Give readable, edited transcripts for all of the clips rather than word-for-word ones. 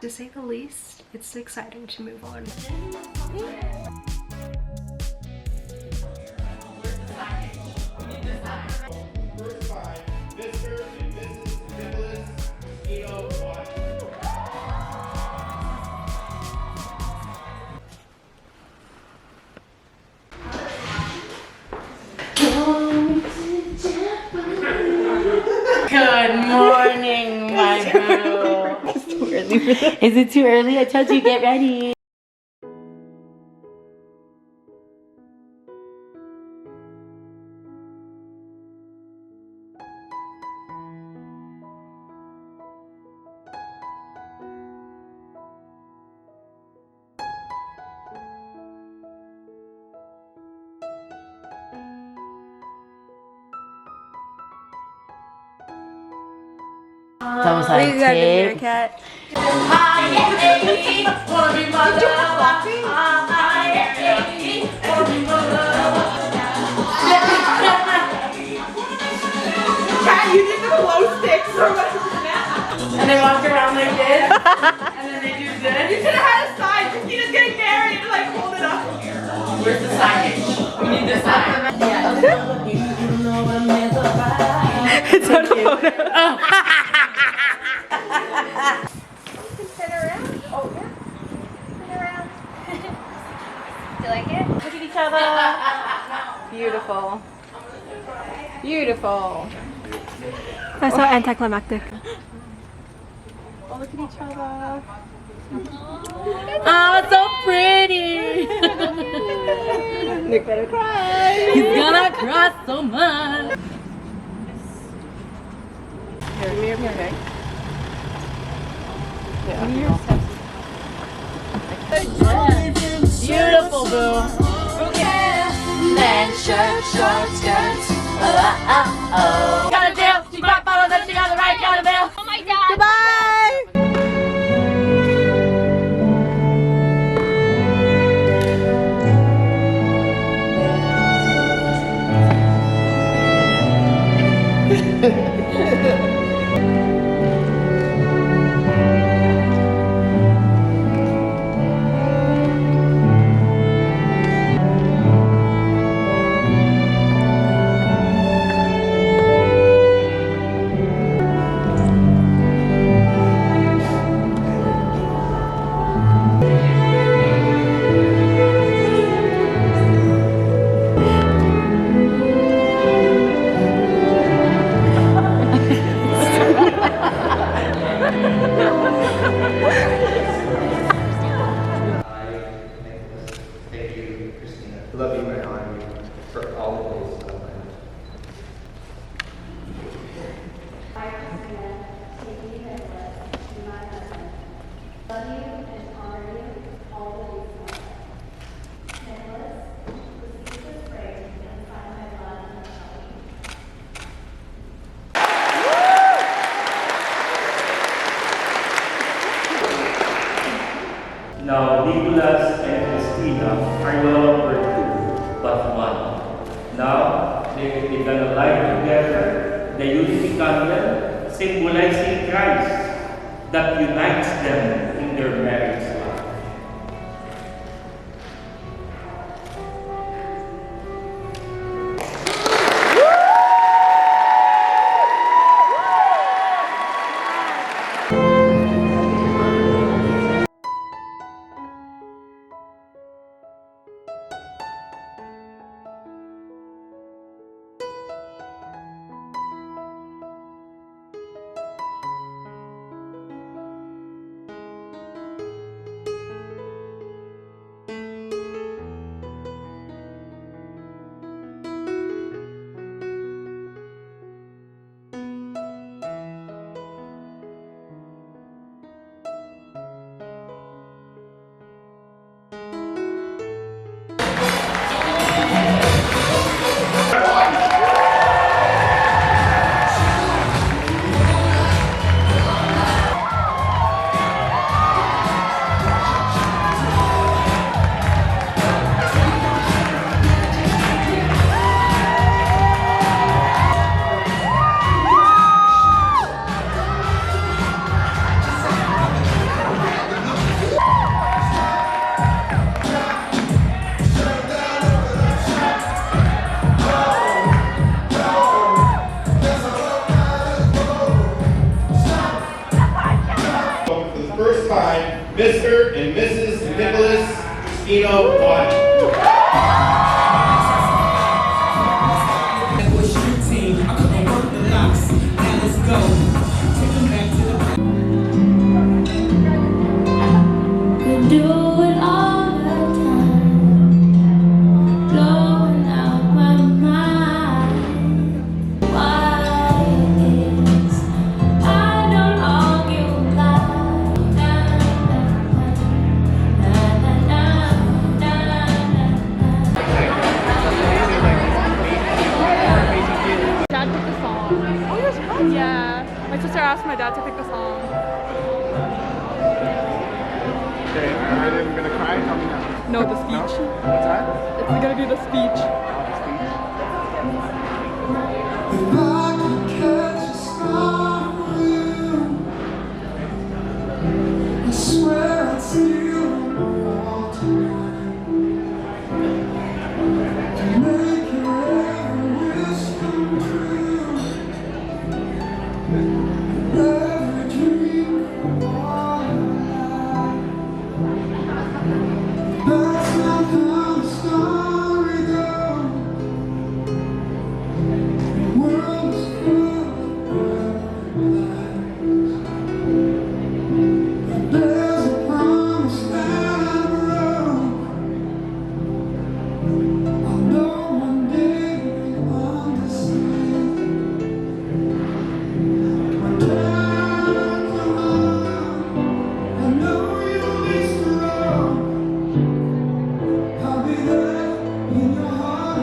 to say the least, it's exciting to move on. Good morning, my boo. It's too early for that. Is it too early? I told you get ready. Someone's like, You got a meerkat. You did the glow sticks or whatever. and they walk around like this, and then they do this. You should have had a sign. Christina's getting married and like hold it up. Where's the signage? We need the sign. It's on a photo. Turn around. Oh, yeah. Turn around. Do you like it? Look at each other. Beautiful. Beautiful. That's so anticlimactic. Oh, look at each other. Oh, it's so pretty. Nick better cry. He's gonna cry so much. Here, give me your bag. Yeah. Beautiful, boo. Man, shirt, short skirts. Oh, oh, oh. Got a deal. She got bottles and she got the right kind of bill. Oh my god. Goodbye. Thank you, Christina. I love you and honor you for all the ways of my life. I, Christina, take you Nicholas, to my husband, love you and honor you all the days of my life. Nicholas, receive this ring and sign my blood and tell you. Now Nicholas and Christina are no longer two, but one. Now they're gonna live together, the unity candle symbolizing Christ that unites them in their marriage life. Mr. and Mrs. Nicholas Christina White. Do it all the time, blowing out my mind. Why is I don't argue loud? Na na na na na na na. Dad picked the song. Oh, that's fun. Yeah. My sister asked my dad to pick the song. Okay, are you gonna cry? Tell me now. No, the speech. What's that? It's gonna be the speech. I swear I'd steal them all tonight to make your every wish come true, every dream come alive. That's not how the story goes. The world is full of lies. There's a promise that I wrote. I know one day you'll understand. When time comes, I know you'll be strong. I'll be there in your heart,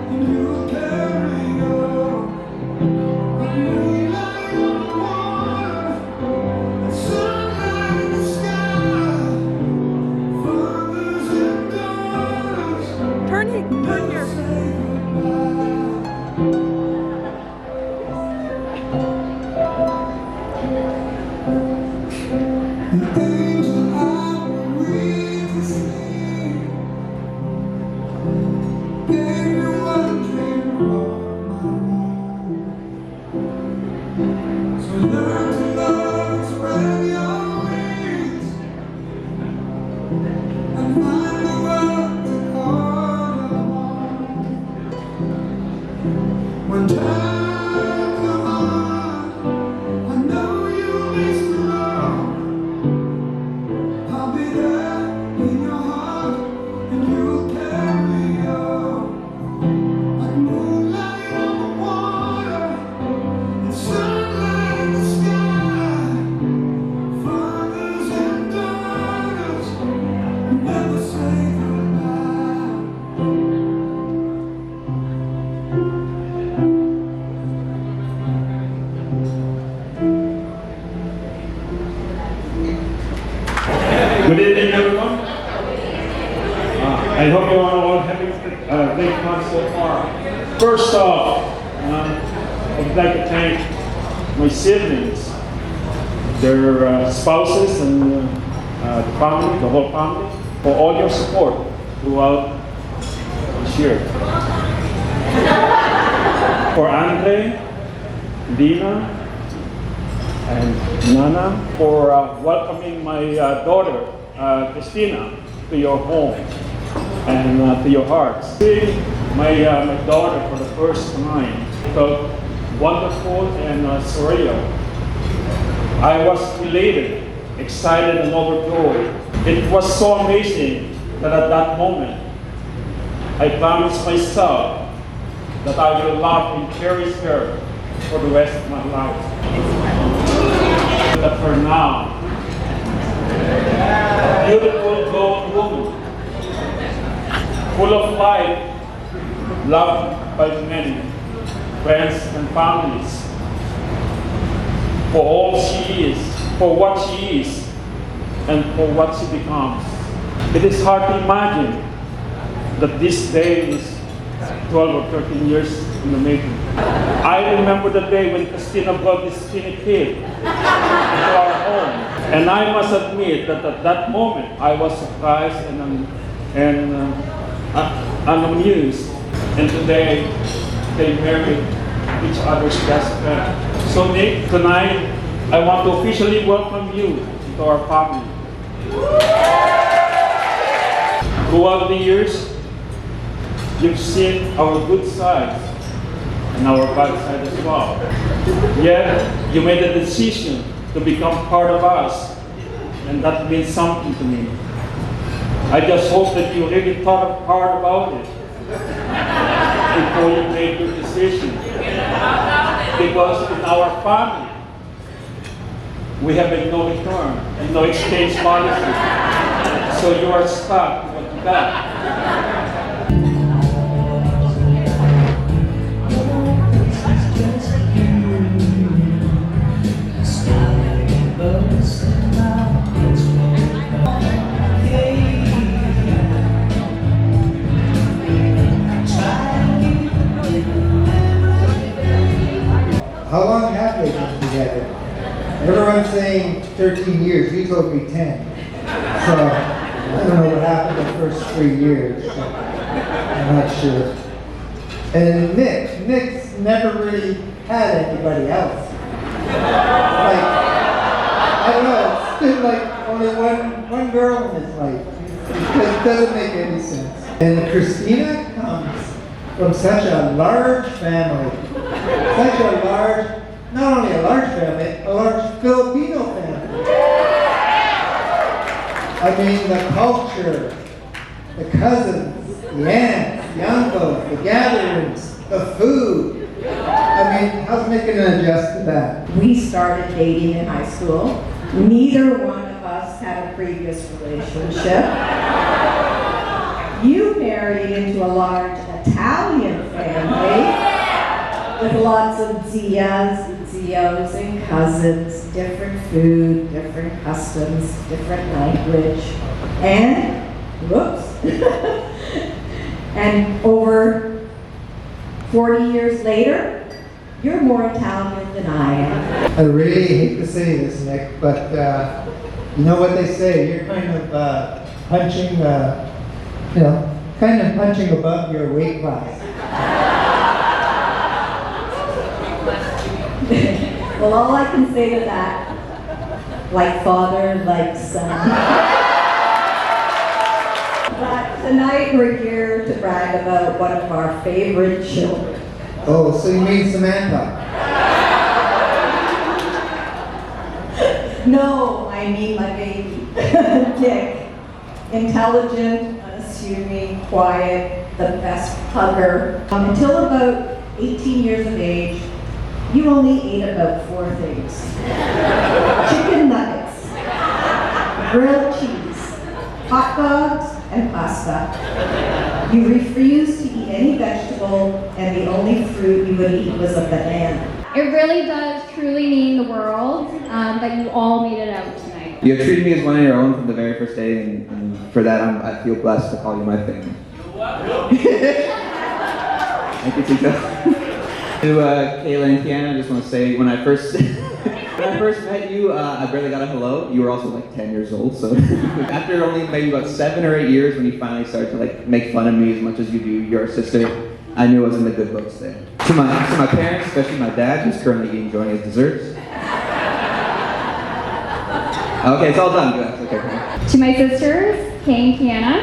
and you'll carry on. A moonlight on the water, and sunlight in the sky. Fathers and daughters, Turn here. say goodbye. The angel I will read to sleep gave me one dream of my own. So learn to love and spread your wings and find the world to call your home. When time comes on, I know you'll be strong. I'll be there in your heart, and you'll carry on. Like moonlight on the water, and sunlight in the sky. Fathers and daughters never say goodbye. Good evening, everyone. I hope you are all having a great month so far. First off, I'd like to thank my siblings, their spouses, and the family, the whole family, for all your support throughout this year. For Andre, Dina, and Nana, for welcoming my daughter, Christina, to your home and to your hearts. Seeing my daughter for the first time felt wonderful and surreal. I was elated, excited, and overjoyed. It was so amazing that at that moment, I promised myself that I will love and cherish her for the rest of my life. But for now, a beautiful grown woman, full of life, loved by many friends and families, for all she is, for what she is, and for what she becomes. It is hard to imagine that this day is 12 or 13 years in the making. I remember the day when Christina brought this skinny kid into our home. And I must admit that at that moment, I was surprised and amused. And today, they married each other's best friend. So Nick, tonight, I want to officially welcome you to our family. Throughout the years, you've seen our good sides and our bad side as well. Yet, you made a decision to become part of us, and that means something to me. I just hope that you really thought hard about it before you made your decision. Because in our family, we have a no return and no exchange policy. So you are stuck with what you got. How long have they been together? Everyone's saying 13 years. You told me 10. So I don't know what happened the first 3 years. So I'm not sure. And Nick's never really had anybody else. Like, I don't know. It's been like only one girl in his life. It doesn't make any sense. And Christina comes from such a large family. Such a large, not only a large family, a large Filipino family. I mean, the culture, the cousins, the aunts, the uncles, the gatherings, the food. I mean, how's Nick gonna adjust to that? We started dating in high school. Neither one of us had a previous relationship. You married into a large Italian family with lots of tias and tios and cousins, different food, different customs, different language, and whoops. And over 40 years later, you're more Italian than I am. I really hate to say this, Nick, but you know what they say, you're kind of punching above your weight class. Well, all I can say to that, like father, like son. But tonight we're here to brag about one of our favorite children. Oh, so you mean Samantha? No, I mean my baby, Nick. Intelligent, unassuming, quiet, the best hugger. Until about 18 years of age, you only ate about 4 things. Chicken nuggets, grilled cheese, hot dogs, and pasta. You refused to eat any vegetable, and the only fruit you would eat was a banana. It really does truly mean the world that you all made it out tonight. You have treated me as one of your own from the very first day, and for that I feel blessed to call you my family. Thank you, Tito. To Kayla and Kiana, I just want to say, when I first met you, I barely got a hello. You were also like 10 years old, so after only maybe about 7 or 8 years, when you finally started to like make fun of me as much as you do your sister, I knew I was in the good books there. To my parents, especially my dad, who's currently enjoying his desserts. Okay, it's all done, guys. Okay. To my sisters, Kay and Kiana,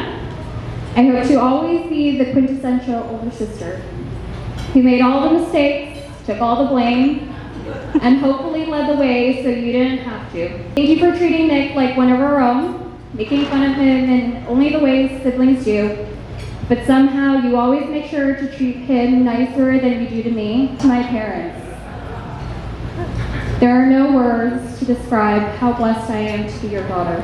I hope to always be the quintessential older sister who made all the mistakes, took all the blame, and hopefully led the way so you didn't have to. Thank you for treating Nick like one of our own, making fun of him in only the ways siblings do, but somehow you always make sure to treat him nicer than you do to me. To my parents, there are no words to describe how blessed I am to be your daughter.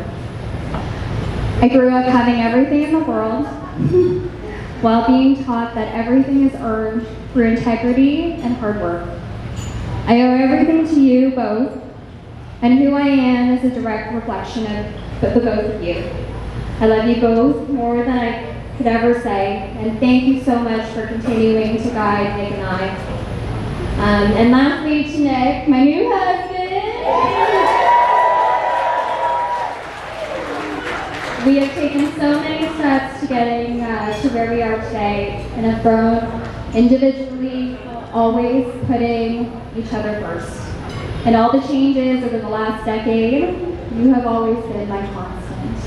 I grew up having everything in the world, while being taught that everything is earned through integrity and hard work. I owe everything to you both, and who I am is a direct reflection of the both of you. I love you both more than I could ever say, and thank you so much for continuing to guide Nick and I. And lastly to Nick, my new husband. We have taken so many steps to getting to where we are today, and have grown individually, always putting each other first. And all the changes over the last decade, you have always been my constant.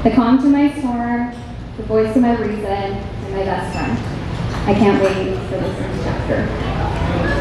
the calm to my storm, the voice of my reason, and my best friend. I can't wait for this next chapter.